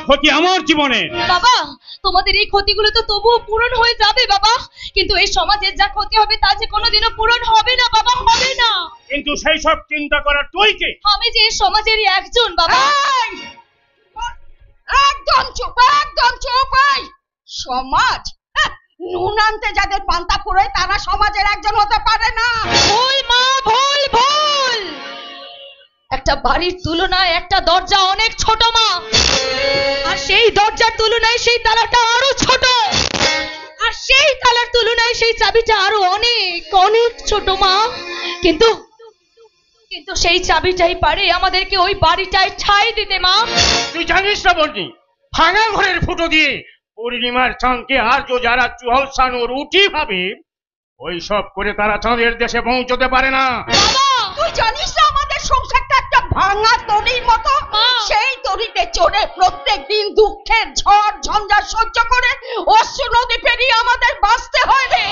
ক্ষতি আমার জীবনে। বাবা, তোমাদের এই ক্ষতিগুলো তো তবুও পূরণ হয়ে যাবে বাবা, কিন্তু এই সমাজের যা ক্ষতি হবে তা যে কোনোদিনও পূরণ হবে না বাবা, হবে না। কিন্তু সেই সব চিন্তা করার তুই কে? আমি যে এই সমাজেরই একজন বাবা। একদম চুপ, একদম চুপ। সমাজ? নুন আনতে যাদের পান্তা পুরোয় তারা সমাজের একজন হতে পারে না। ভুল মা, ভুল ভুল। একটা বাড়ির তুলনায় একটা দরজা অনেক ছোট মা, আর সেই দরজার তুলনায় সেই তালাটা আরো ছোট, আর সেই তালার তুলনায় সেই চাবিটা আরো অনেক অনেক ছোট মা। কিন্তু কিন্তু সেই চাবিটাই পারে আমাদেরকে ওই বাড়িটায় ঠাঁই দিতে মা। তুই জানিস না বলনি, ভাঙা ঘরের ফুটো দিয়ে পূর্ণিমার চাঁদকে আর্য যারা চুহলসানো রুটি ভাবে, ওই সব করে তারা চাঁদের দেশে পৌঁছতে পারে না। তুই জানিস না আমাদের সংসারটা একটা ভাঙা তরির মতো, সেই তরিতে চড়ে প্রত্যেক দিন দুঃখের ঝড় ঝঞ্ঝা সহ্য করে অশ্রু নদী পেরিয়ে আমাদের বাঁচতে হয় রে।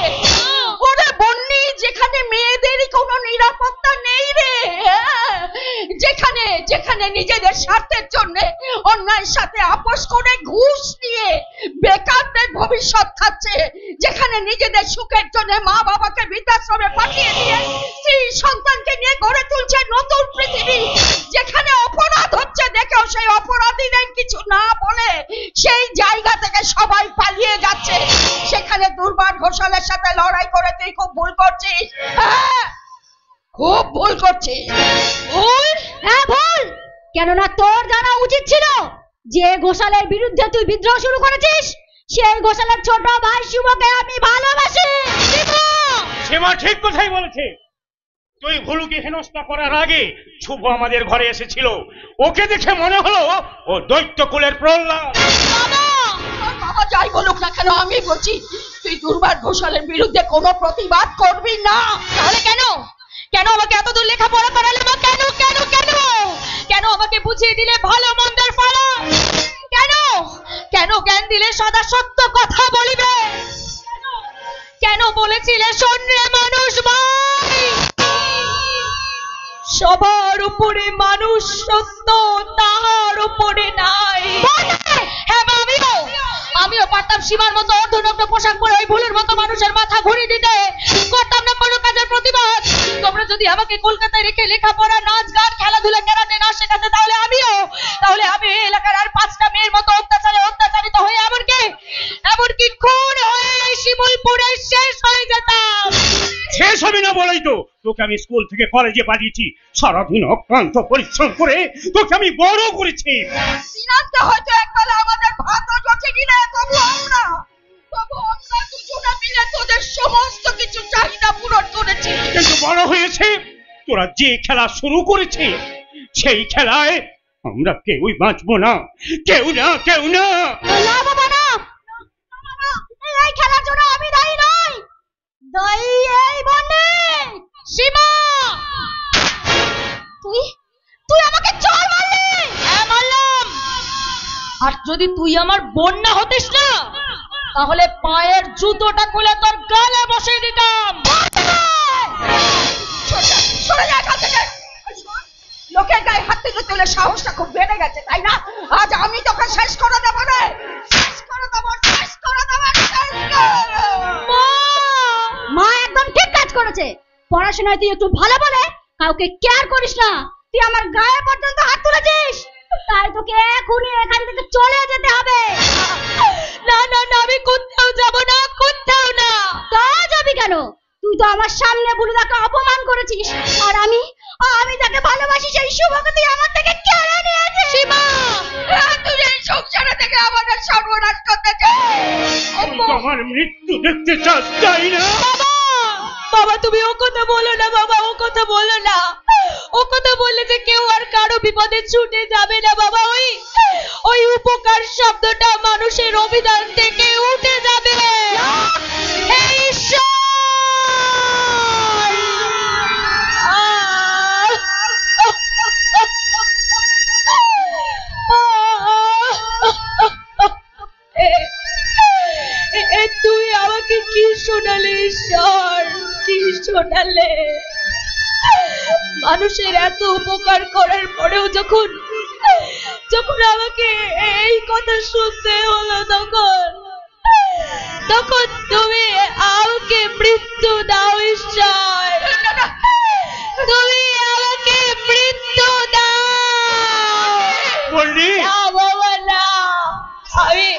ওরে বন্নি, যেখানে মেয়েদেরই কোনো নিরাপত্তা নেই রে, যেখানে যেখানে নিজেদের স্বার্থের জন্য অন্যায়ের সাথে আপোষ করে ঘুষ নিয়ে বেকারদের ভবিষ্যৎ খাচ্ছে, যেখানে নিজেদের সুখের জন্য মা বাবাকে বৃদ্ধাশ্রমে পাঠিয়ে দিয়ে স্ত্রী সন্তানকে নিয়ে গড়ে তুলছে নতুন পৃথিবী, যেখানে অপরাধ হচ্ছে দেখেও সেই অপরাধীদের কিছু না বলে সেই জায়গা থেকে সবাই পালিয়ে যাচ্ছে, সেখানে দুর্বার ঘোষালের সাথে লড়াই করে তুই খুব ভুল করছিস। খুব ভুল করছিস। ভুল? হ্যাঁ ভুল। কেননা তোর জানা উচিত ছিল যে ঘোষালের বিরুদ্ধে তুই বিদ্রোহ শুরু করেছিস, সেই ঘোষালের ছোট ভাই শুভকে আমি ভালোবাসি। সীমা ঠিক কথাই বলেছে। তুই ভুলুকে হেনস্থা করার আগে শুভ আমাদের ঘরে এসেছিল, ওকে দেখে মনে হলো ও দৈত্য কুলের প্রহ্লাদ। বাবা যাই বলুক না কেন, আমি বলছি তুই দুর্বার ঘোষালের বিরুদ্ধে কোনো প্রতিবাদ করবি না। তাহলে কেন কেন আমাকে এত দূর লেখাপড়া করালে মা? কেন কেন কেন কেন আমাকে বুঝিয়ে দিলে ভালো মন্দের ফারাক? কেন কেন জ্ঞান দিলে সদা সত্য কথা বলিবে? কেন বলেছিলে শোন রে মানুষ ভাই, সবার উপরে মানুষ সত্য, তাহার উপরে নাই। হ্যাঁ মা, আমিও পারতাম সীমার মতো অর্ধনগ্ন পোশাক পরে ওই ভুলের মতো মানুষের মাথা ঘুরিয়ে দিতে, করতাম না কোনো কাজের প্রতিবাদ। তোমরা যদি আমাকে কলকাতায় রেখে লেখাপড়া, নাচ গান, খেলাধুলা, ক্যারাটে না শেখাতে, তাহলে আমি এলাকার আর 5টা মেয়ের মতো অত্যাচারিত হয়ে এমনকি খুন হয়ে শিমুলপুরে শেষ হয়ে যেতাম। শেষ হবে না বলেই তো তোকে আমি স্কুল থেকে কলেজে পাঠিয়েছি, সারাদিন অক্লান্ত পরিশ্রম করে তোকে আমি বড় করেছি। দিনান্তে হয়তো একবেলা আমাদের ভাতও জোটেনি না, তবু আমরা দুজনে মিলে তোদের সমস্ত কিছু চাহিদা পূরণ করেছি। কিন্তু বড় হয়েছে তোরা যে খেলা শুরু করেছে, সেই খেলায় আমরা কেউই বাঁচবো না, কেউ না, কেউ না। না বাবা না, এই খেলার জন্য আমি দায়ী নই, দায়ী এই বন্যে। সীমা, তুই আমাকে চল মারলি। হ্যাঁ মারলাম, আর যদি তুই আমার বোন না হতিস না, তাহলে পায়ের জুতোটা খুলে তোর গালে বসিয়ে দিতাম। লোকের গায়ে হাত থেকে তুলে সাহসটা খুব বেড়ে গেছে, তাই না? আজ আমি তোকে শেষ করে দেবো রে, শেষ করে দেবো। মা একদম ঠিক কাজ করেছে। পড়াশোনায় তুই একটু ভালো বলে কাউকে কেয়ার করিস না, তুই আমার গায়ে পর্যন্ত হাত তুলেছিস, তাই তোকে এখনই এখান থেকে চলে যেতে হবে। না না না, আমি কোথাও যাব না, কোথাও না। তা যাবি কেন? তুই তো আমার সামনে বুলুদাকে অপমান করেছিস, আর আমি যাকে ভালোবাসি সেই শুভকে তুই আমার থেকে কেড়ে নিয়েছিস। সীমা, তুই এই সংসারে থেকে আমাদের সর্বনাশ করতে চাস। আমার মৃত্যু দেখতে চাস, তাই না? বাবা তুমি ও কথা বলো না বাবা, ও কথা বলো না। ও কথা বললে যে কেউ আর কারো বিপদে ছুটে যাবে না বাবা। ওই উপকার শব্দটা মানুষের অভিধান থেকে উঠে যাবে। তুই আমাকে কি শোনালে ঈশ্বর, কি শোনালে? মানুষের এত উপকার করার পরেও যখন আমাকে এই কথা শুনতে হলো তখন তুমি আমাকে মৃত্যু দাও ঈশ্বর, তুমি আমাকে মৃত্যু দাও। পণ্ডিত না বাবা না, আমি